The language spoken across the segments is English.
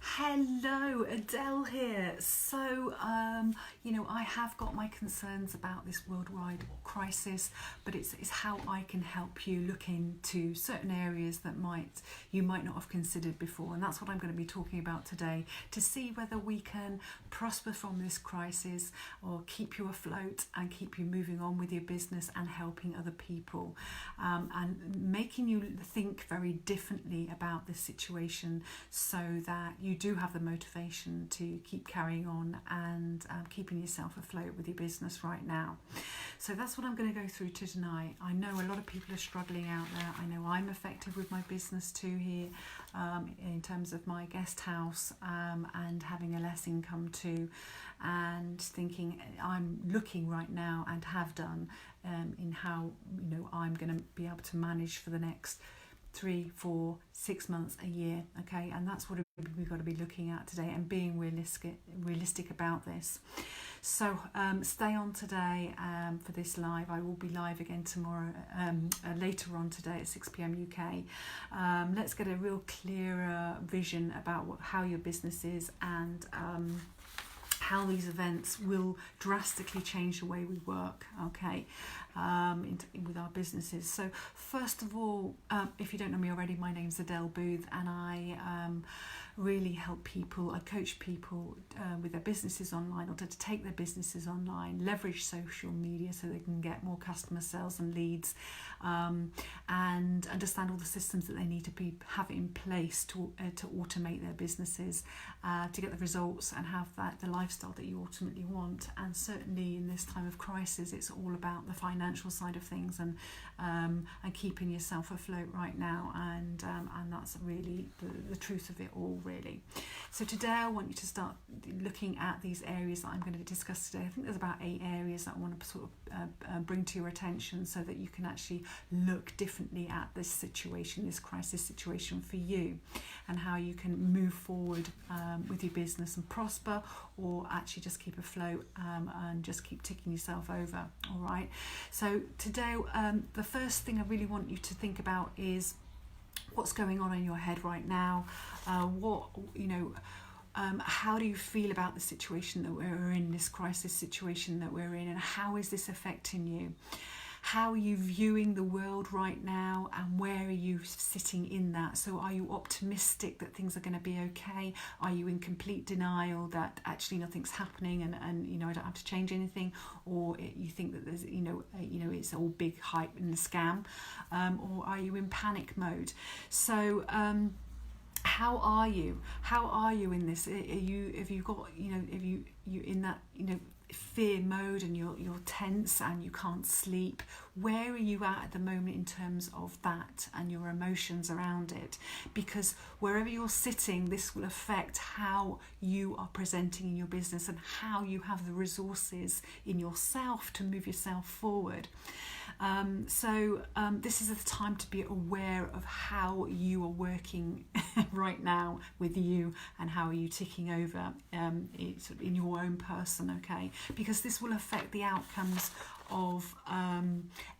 Hello, Adele here. So, I have got my concerns about this worldwide crisis, but it's how I can help you look into certain areas that you might not have considered before, and that's what I'm going to be talking about today, to see whether we can prosper from this crisis or keep you afloat and keep you moving on with your business and helping other people, and making you think very differently about this situation so that you do have the motivation to keep carrying on and keeping yourself afloat with your business right now. So that's what I'm going to go through tonight. I know a lot of people are struggling out there. I know I'm affected with my business too here, in terms of my guest house, and having a less income too, and thinking I'm looking right now and have done in how I'm going to be able to manage for the next 3, 4, 6 months, a year, okay? And that's what we've got to be looking at today and being realistic about this. So stay on today for this live. I will be live again tomorrow, later on today at 6 p.m. UK. Let's get a real clearer vision about how your business is and how these events will drastically change the way we work, okay, with our businesses. So first of all, if you don't know me already, my name's Adele Booth, and I really help people, I coach people with their businesses online, or to take their businesses online, leverage social media so they can get more customer sales and leads, and understand all the systems that they need to have in place to automate their businesses, to get the results and have the lifestyle that you ultimately want. And certainly in this time of crisis, it's all about the financial side of things and keeping yourself afloat right now, and that's really the truth of it all, really. So today I want you to start looking at these areas that I'm going to discuss today. I think there's about 8 areas that I want to sort of bring to your attention so that you can actually look differently at this situation, this crisis situation for you, and how you can move forward with your business and prosper, or actually just keep afloat and just keep ticking yourself over. All right. So today, the first thing I really want you to think about is what's going on in your head right now. How do you feel about the situation that we're in, this crisis situation that we're in, and how is this affecting you? How are you viewing the world right now, and where are you sitting in that? So are you optimistic that things are going to be okay? Are you in complete denial that actually nothing's happening and I don't have to change anything? Or you think that there's it's all big hype and a scam? Or are you in panic mode? So how are you? How are you in this? Have you in that fear mode, and you're tense and you can't sleep? Where are you at the moment in terms of that and your emotions around it? Because wherever you're sitting, this will affect how you are presenting in your business and how you have the resources in yourself to move yourself forward. This is the time to be aware of how you are working right now with you, and how are you ticking over in your own person, okay? Because this will affect the outcomes of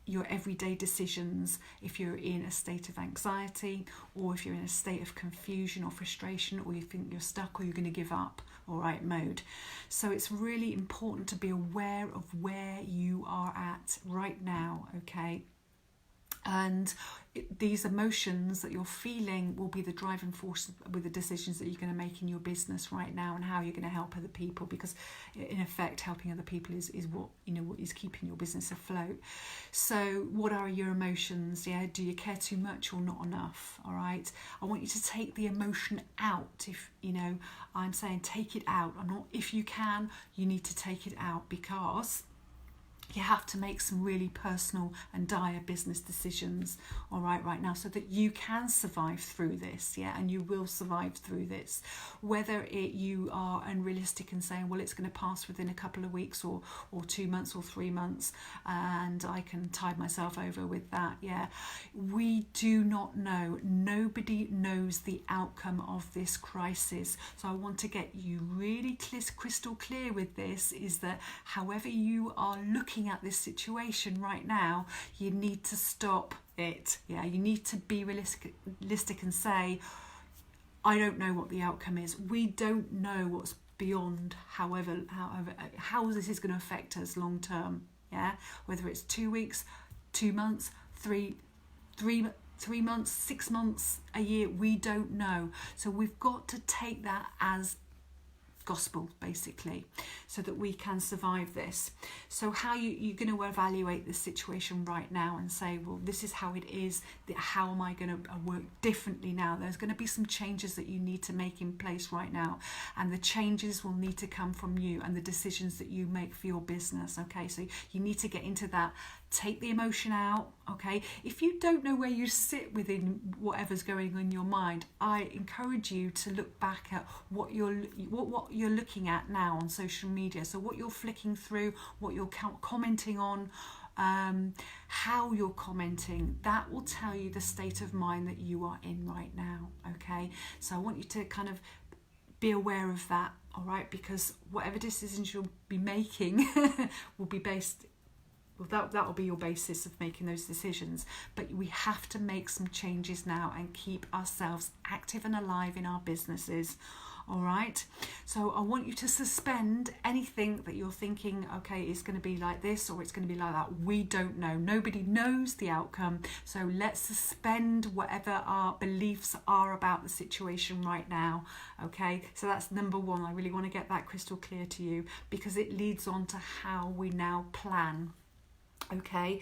your everyday decisions. If you're in a state of anxiety, or if you're in a state of confusion or frustration, or you think you're stuck or you're going to give up, all right, mode. So it's really important to be aware of where you are at right now, okay? And these emotions that you're feeling will be the driving force with the decisions that you're going to make in your business right now, and how you're going to help other people, because in effect helping other people is what what is keeping your business afloat. So what are your emotions? Do you care too much or not enough? All right, I want you to take the emotion out. If I'm saying take it out. I'm not, if you can, you need to take it out, because you have to make some really personal and dire business decisions, all right now, so that you can survive through this, and you will survive through this. Whether you are unrealistic and saying, well, it's going to pass within a couple of weeks or 2 months or 3 months, and I can tide myself over with that, we do not know. Nobody knows the outcome of this crisis. So I want to get you really crystal clear with this, is that however you are looking at this situation right now, you need to stop it. You need to be realistic and say, I don't know what the outcome is. We don't know what's beyond, however how this is going to affect us long term. Yeah, whether it's 2 weeks, 2 months, three months, 6 months, a year, we don't know. So we've got to take that as gospel, basically, so that we can survive this. So how you're going to evaluate the situation right now and say, well, this is how it is, how am I going to work differently now? There's going to be some changes that you need to make in place right now, and the changes will need to come from you and the decisions that you make for your business. Okay, so you need to get into that. Take the emotion out. Okay, if you don't know where you sit within whatever's going on in your mind, I encourage you to look back at what you're looking at now on social media. So what you're flicking through, what you're commenting on, how you're commenting, that will tell you the state of mind that you are in right now. Okay, so I want you to kind of be aware of that. All right, because whatever decisions you'll be making will be based. Well, that will be your basis of making those decisions. But we have to make some changes now and keep ourselves active and alive in our businesses. All right. So I want you to suspend anything that you're thinking, okay, it's going to be like this or it's going to be like that. We don't know. Nobody knows the outcome. So let's suspend whatever our beliefs are about the situation right now. Okay. So that's number one. I really want to get that crystal clear to you, because it leads on to how we now plan. Okay,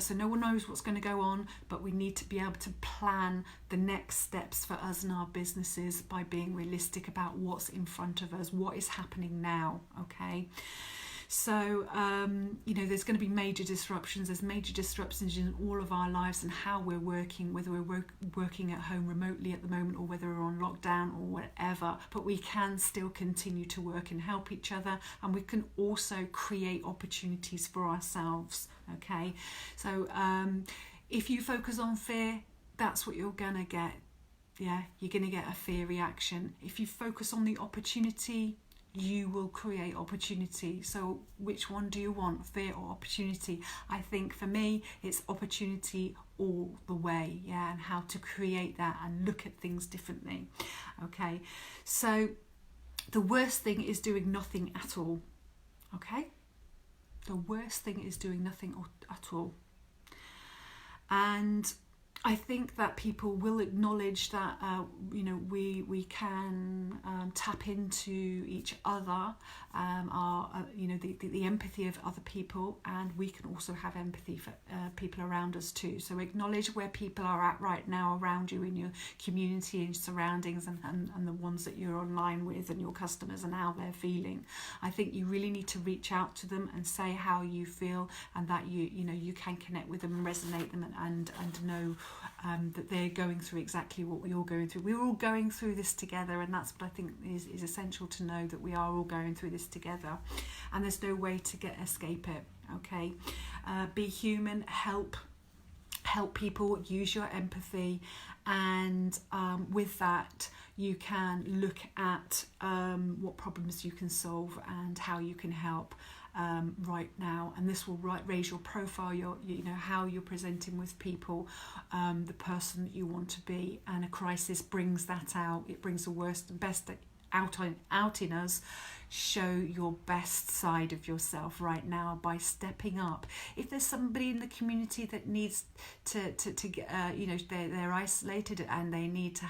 so no one knows what's going to go on, but we need to be able to plan the next steps for us and our businesses by being realistic about what's in front of us, what is happening now. Okay, so there's going to be major disruptions. There's major disruptions in all of our lives and how we're working, whether we're working at home remotely at the moment or whether we're on lockdown or whatever. But we can still continue to work and help each other, and we can also create opportunities for ourselves. Okay, so if you focus on fear, that's what you're gonna get. Yeah, you're gonna get a fear reaction. If you focus on the opportunity, you will create opportunity. So which one do you want, fear or opportunity? I think for me it's opportunity all the way. Yeah, and how to create that and look at things differently. Okay, so the worst thing is doing nothing at all. Okay, the worst thing is doing nothing at all. And I think that people will acknowledge that we can tap into each other, the empathy of other people, and we can also have empathy for people around us too. So acknowledge where people are at right now around you in your community and surroundings, and the ones that you're online with and your customers and how they're feeling. I think you really need to reach out to them and say how you feel, and that you can connect with them and resonate them and know that they're going through exactly what we're all going through. We're all going through this together, and that's what I think is essential to know, that we are all going through this together, and there's no way to escape it. Okay, be human, help people, use your empathy, and with that you can look at what problems you can solve and how you can help right now, and this will raise your profile, how you're presenting with people, the person that you want to be. And a crisis brings that out. It brings the worst and best out in us. Show your best side of yourself right now by stepping up. If there's somebody in the community that needs to get, they're isolated and they need to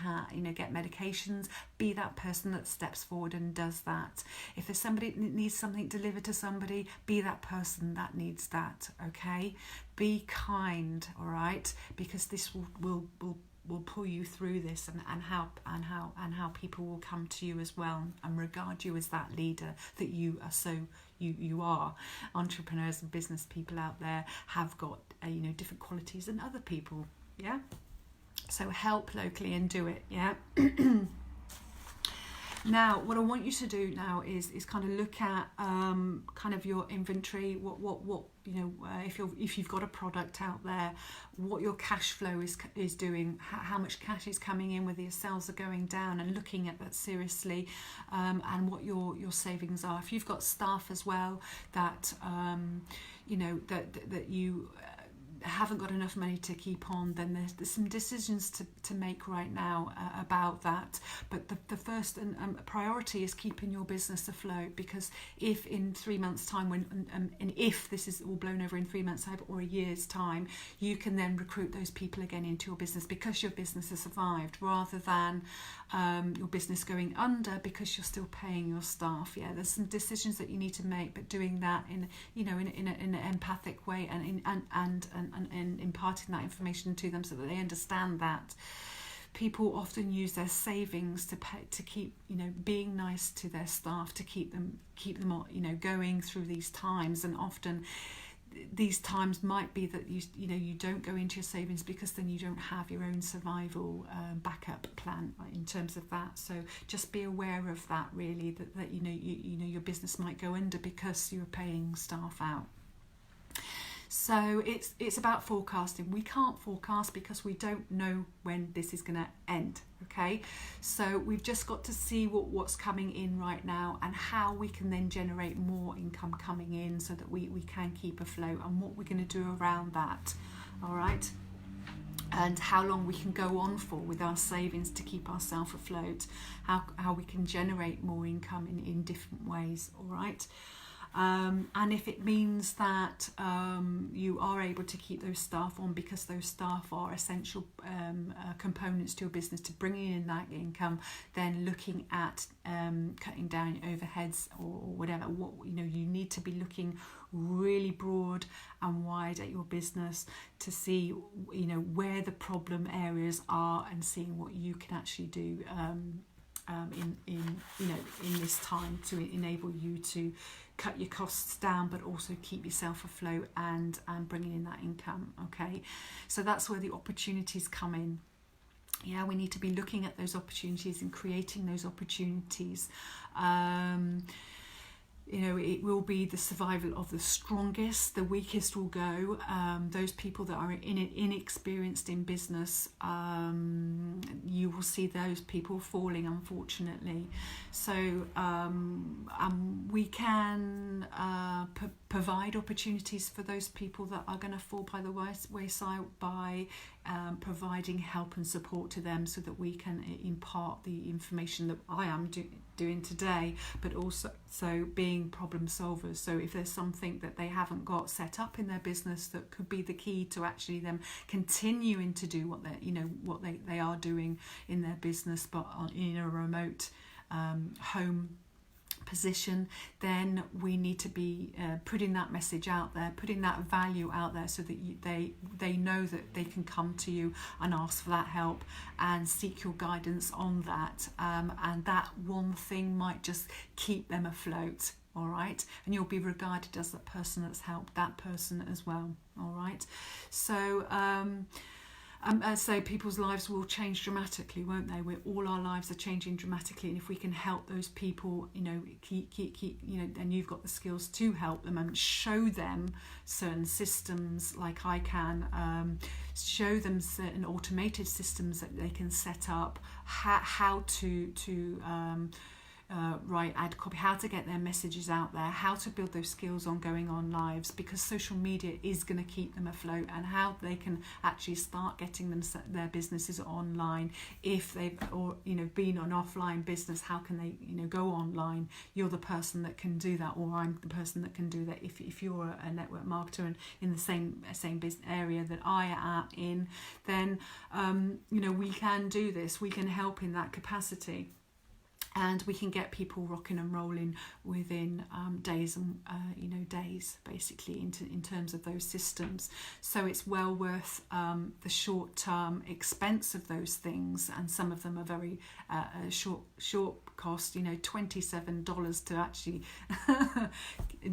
get medications, be that person that steps forward and does that. If there's somebody that needs something delivered to somebody, be that person that needs that. Okay, be kind. All right, because this will pull you through this, and how people will come to you as well and regard you as that leader that you are. So you are. Entrepreneurs and business people out there have got different qualities than other people. Yeah, so help locally and do it. Yeah. Now, what I want you to do now is kind of look at kind of your inventory. What if you've got a product out there, what your cash flow is doing, how much cash is coming in, whether your sales are going down, and looking at that seriously, and what your savings are. If you've got staff as well that that you haven't got enough money to keep on, then there's some decisions to make right now about that. But the first priority is keeping your business afloat, because if in 3 months' time, and if this is all blown over in 3 months' time or a year's time, you can then recruit those people again into your business because your business has survived, rather than your business going under because you're still paying your staff. Yeah, there's some decisions that you need to make, but doing that in an empathic way, and imparting that information to them so that they understand that people often use their savings to keep, being nice to their staff, to keep them going through these times. And often these times might be that you don't go into your savings because then you don't have your own survival backup plan in terms of that. So just be aware of that, really, that your business might go under because you're paying staff out. So it's about forecasting. We can't forecast because we don't know when this is going to end, okay? So we've just got to see what's coming in right now, and how we can then generate more income coming in so that we can keep afloat, and what we're going to do around that, all right? And how long we can go on for with our savings to keep ourselves afloat, how we can generate more income in different ways, all right? And if it means that you are able to keep those staff on because those staff are essential components to your business to bringing in that income, then looking at cutting down overheads or whatever. You need to be looking really broad and wide at your business to see where the problem areas are, and seeing what you can actually do in this time to enable you to cut your costs down, but also keep yourself afloat and bringing in that income. Okay, so that's where the opportunities come in. Yeah, we need to be looking at those opportunities and creating those opportunities. It will be the survival of the strongest. The weakest will go. Those people that are inexperienced in business, you will see those people falling, unfortunately. So we can provide opportunities for those people that are going to fall by the wayside by providing help and support to them, so that we can impart the information that I am doing today, but also being problem solvers. So if there's something that they haven't got set up in their business that could be the key to actually them continuing to do what they are doing in their business, but in a remote home position, then we need to be putting that message out there, putting that value out there, so that they know that they can come to you and ask for that help and seek your guidance on that, and that one thing might just keep them afloat. All right, and you'll be regarded as the person that's helped that person as well. All right, so so people's lives will change dramatically, won't they? All our lives are changing dramatically, and if we can help those people, keep, then you've got the skills to help them and show them certain systems, like I can, show them certain automated systems that they can set up, how to write ad copy, how to get their messages out there, how to build those skills on going on lives, because social media is going to keep them afloat, and how they can actually start getting their businesses online. If they've been an offline business, how can they go online? You're the person that can do that, or I'm the person that can do that. If you're a network marketer and in the same business area that I am in, then we can do this. We can help in that capacity. And we can get people rocking and rolling within days, basically, in terms of those systems. So it's well worth the short-term expense of those things, and some of them are very short cost. $27 to actually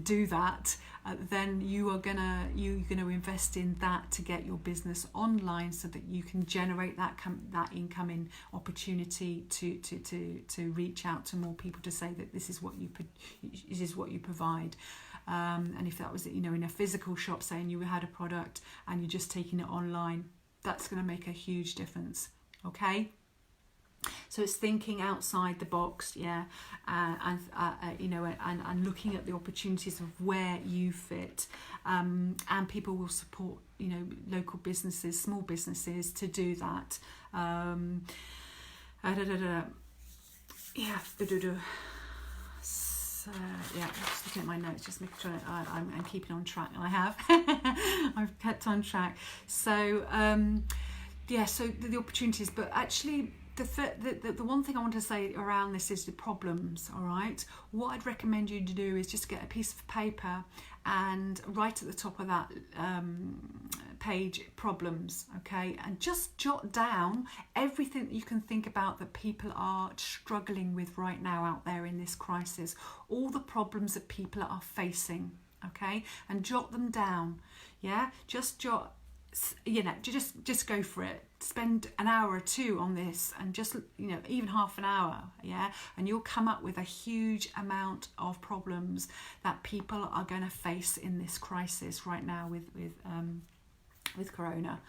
do that. Then you're gonna invest in that to get your business online, so that you can generate that incoming opportunity to reach out to more people, to say that this is what you provide. And if that was in a physical shop, saying you had a product and you're just taking it online, that's going to make a huge difference. Okay. So it's thinking outside the box, yeah, and looking at the opportunities of where you fit, and people will support, local businesses, small businesses to do that. So, just looking at my notes, just making sure I'm keeping on track, and I have. I've kept on track. So, so the opportunities, but actually, the one thing I want to say around this is the problems, all right? What I'd recommend you to do is just get a piece of paper and write at the top of that page problems, okay? And just jot down everything that you can think about that people are struggling with right now out there in this crisis, all the problems that people are facing, okay? And jot them down, yeah? Just jot, just go for it. Spend an hour or two on this, and just, even half an hour, yeah? And you'll come up with a huge amount of problems that people are going to face in this crisis right now with Corona.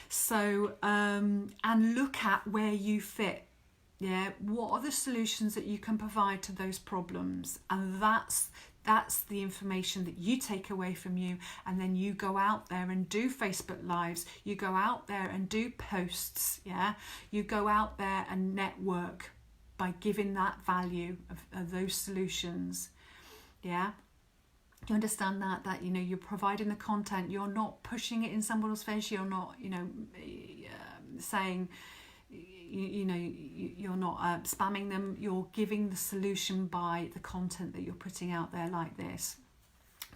So, and look at where you fit. Yeah, what are the solutions that you can provide to those problems? And that's the information that you take away from you, and then you go out there and do Facebook Lives, you go out there and do posts, yeah? You go out there and network by giving that value of those solutions, yeah? Do you understand that you're providing the content, you're not pushing it in someone's face, you're not, saying, you're not spamming them, you're giving the solution by the content that you're putting out there like this,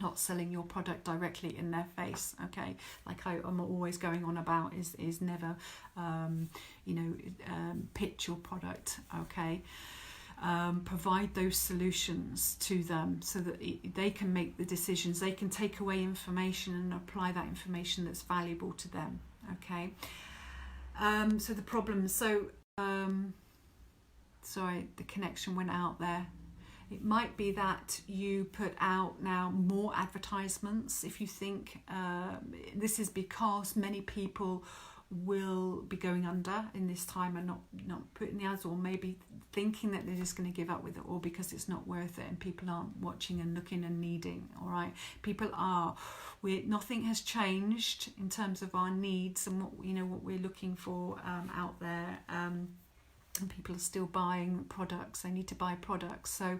not selling your product directly in their face, okay? Like I'm always going on about is never, pitch your product, okay? Provide those solutions to them so that they can make the decisions, they can take away information and apply that information that's valuable to them, okay? So the problems, sorry, the connection went out there. It might be that you put out now more advertisements if you think this is because many people will be going under in this time and not putting the ads, or maybe thinking that they're just going to give up with it, or because it's not worth it and people aren't watching and looking and needing, all right? People are. Nothing has changed in terms of our needs and what we're looking for out there, and people are still buying products. They need to buy products. So,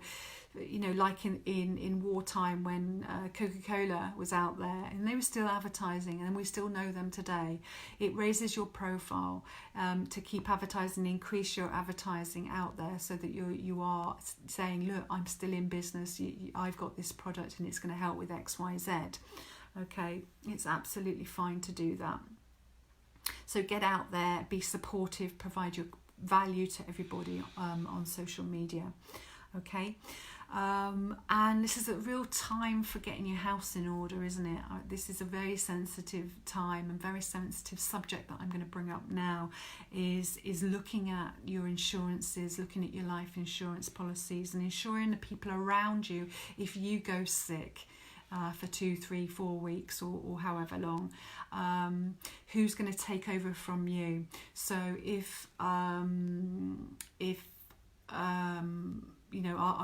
like in wartime when Coca-Cola was out there and they were still advertising, and we still know them today. It raises your profile to keep advertising, increase your advertising out there, so that you are saying, look, I'm still in business. I've got this product and it's going to help with X, Y, Z. Okay, it's absolutely fine to do that. So get out there, be supportive, provide your value to everybody on social media. Okay, and this is a real time for getting your house in order, isn't it? This is a very sensitive time and very sensitive subject that I'm going to bring up now, is looking at your insurances, looking at your life insurance policies, and ensuring the people around you, if you go sick for 2, 3, 4 weeks or however long, who's going to take over from you. So if I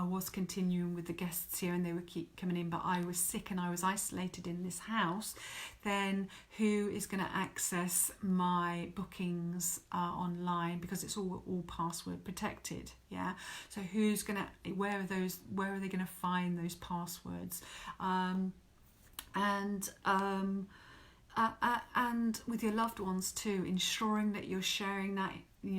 was continuing with the guests here and they would keep coming in, but I was sick and I was isolated in this house, then who is going to access my bookings online, because it's all password protected, yeah? So who's going to, where are they going to find those passwords? And with your loved ones too, ensuring that you're sharing that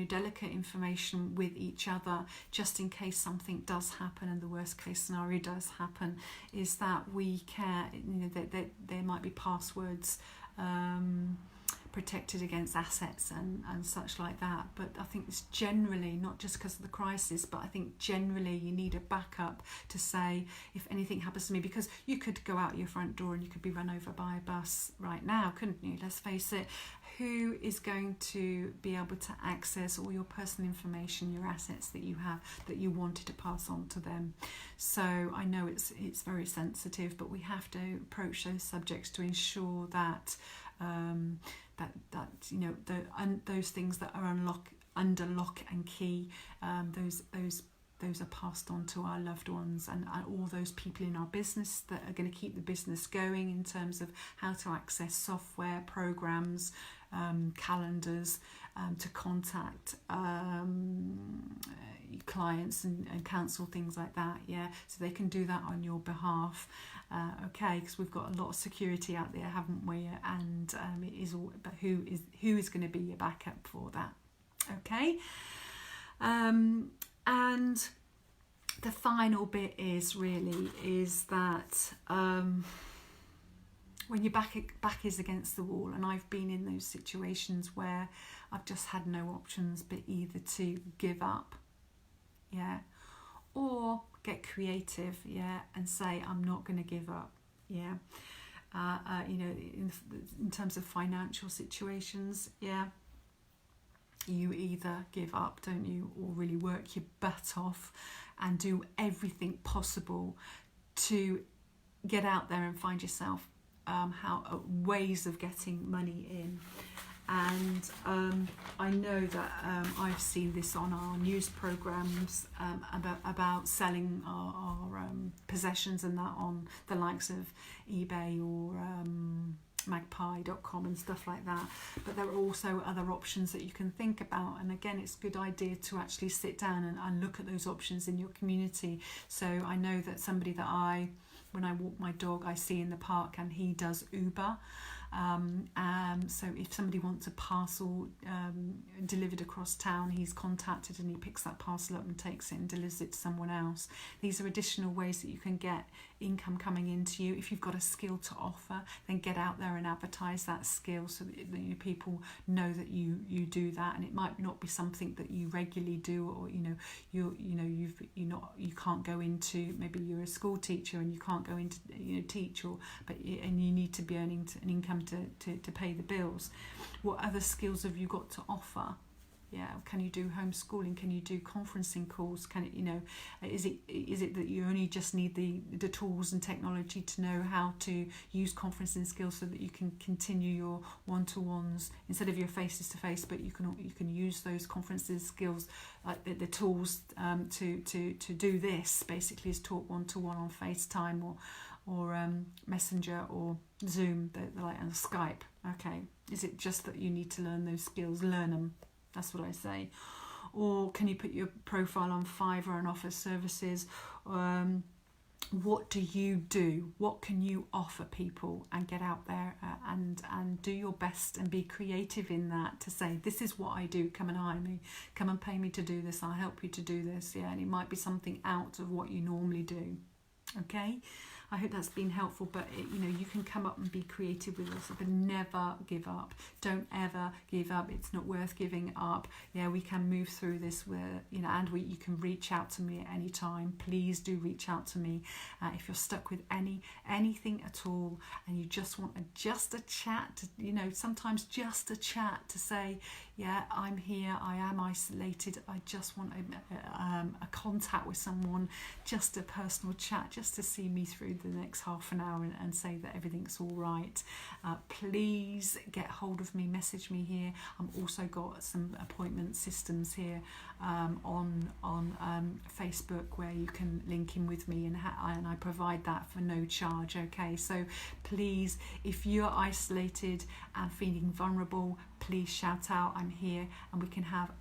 delicate information with each other, just in case something does happen and the worst case scenario does happen, is that we can, that there might be passwords protected against assets and such like that. But I think it's generally, not just because of the crisis, but I think generally you need a backup to say, if anything happens to me, because you could go out your front door and you could be run over by a bus right now, couldn't you? Let's face it. Who is going to be able to access all your personal information, your assets that you have, that you wanted to pass on to them? So I know it's very sensitive, but we have to approach those subjects to ensure that those things that are under lock and key. Those are passed on to our loved ones, and all those people in our business that are going to keep the business going in terms of how to access software, programs, calendars, to contact clients and cancel things like that. Yeah, so they can do that on your behalf. Okay, because we've got a lot of security out there, haven't we? And it is all, but who is going to be your backup for that? Okay. And the final bit is that when your back is against the wall, and I've been in those situations where I've just had no options but either to give up, yeah, or get creative, yeah, and say I'm not going to give up, yeah. In terms of financial situations, yeah. You either give up, don't you, or really work your butt off and do everything possible to get out there and find yourself ways of getting money in. And I know that I've seen this on our news programmes about selling our possessions and that on the likes of eBay or magpie.com and stuff like that. But there are also other options that you can think about, and again, it's a good idea to actually sit down and look at those options in your community. So I know that somebody that when I walk my dog, I see in the park, and he does Uber. So if somebody wants a parcel delivered across town, he's contacted and he picks that parcel up and takes it and delivers it to someone else. These are additional ways that you can get income coming into you. If you've got a skill to offer, then get out there and advertise that skill so that people know that you do that. And it might not be something that you regularly do, or you can't go into, maybe you're a school teacher and you can't go into teach, and you need to be earning an income to pay the bills. What other skills have you got to offer? Yeah, can you do homeschooling? Can you do conferencing calls? Can it, is it that you only just need the tools and technology to know how to use conferencing skills so that you can continue your one-to-ones instead of your faces-to-face, but you can use those conferencing skills, like the tools to do this, basically, is talk one-to-one on FaceTime or Messenger or Zoom, like on Skype. Okay, is it just that you need to learn those skills? Learn them. That's what I say. Or can you put your profile on Fiverr and offer services? What do you do? What can you offer people? And get out there and do your best and be creative in that, to say, this is what I do, come and hire me, come and pay me to do this, I'll help you to do this. Yeah, and it might be something out of what you normally do. Okay, I hope that's been helpful, but you can come up and be creative with us, but never give up. Don't ever give up. It's not worth giving up. Yeah, we can move through this where, and you can reach out to me at any time. Please do reach out to me if you're stuck with anything at all, and you just want a chat, sometimes just a chat to say, yeah, I'm here, I am isolated, I just want a contact with someone, just a personal chat, just to see me through the next half an hour and say that everything's all right. Please get hold of me, message me here. I've also got some appointment systems here on Facebook where you can link in with me, and I provide that for no charge. Okay, so please, if you're isolated and feeling vulnerable, please shout out, I'm here, and we can have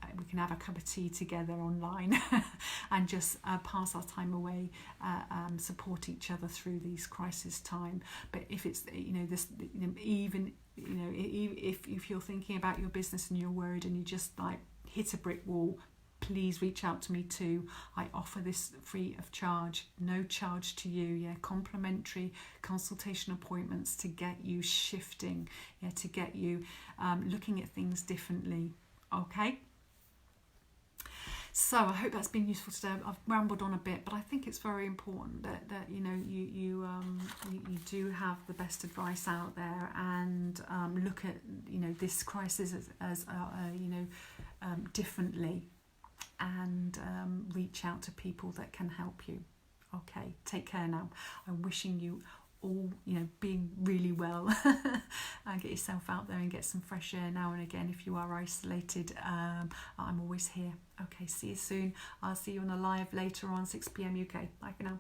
a cup of tea together online and just pass our time away, support each other through these crisis time. But if it's if you're thinking about your business and you're worried and you just like hit a brick wall, please reach out to me too. I offer this free of charge, no charge to you. Yeah, complimentary consultation appointments to get you shifting. Yeah, to get you looking at things differently. Okay. So I hope that's been useful today. I've rambled on a bit, but I think it's very important that you do have the best advice out there, and look at this crisis as differently, and reach out to people that can help you. Okay, take care now. I'm wishing you all, being really well. And get yourself out there and get some fresh air now and again if you are isolated. I'm always here. Okay, see you soon. I'll see you on a live later on, 6 p.m. UK. Bye for now.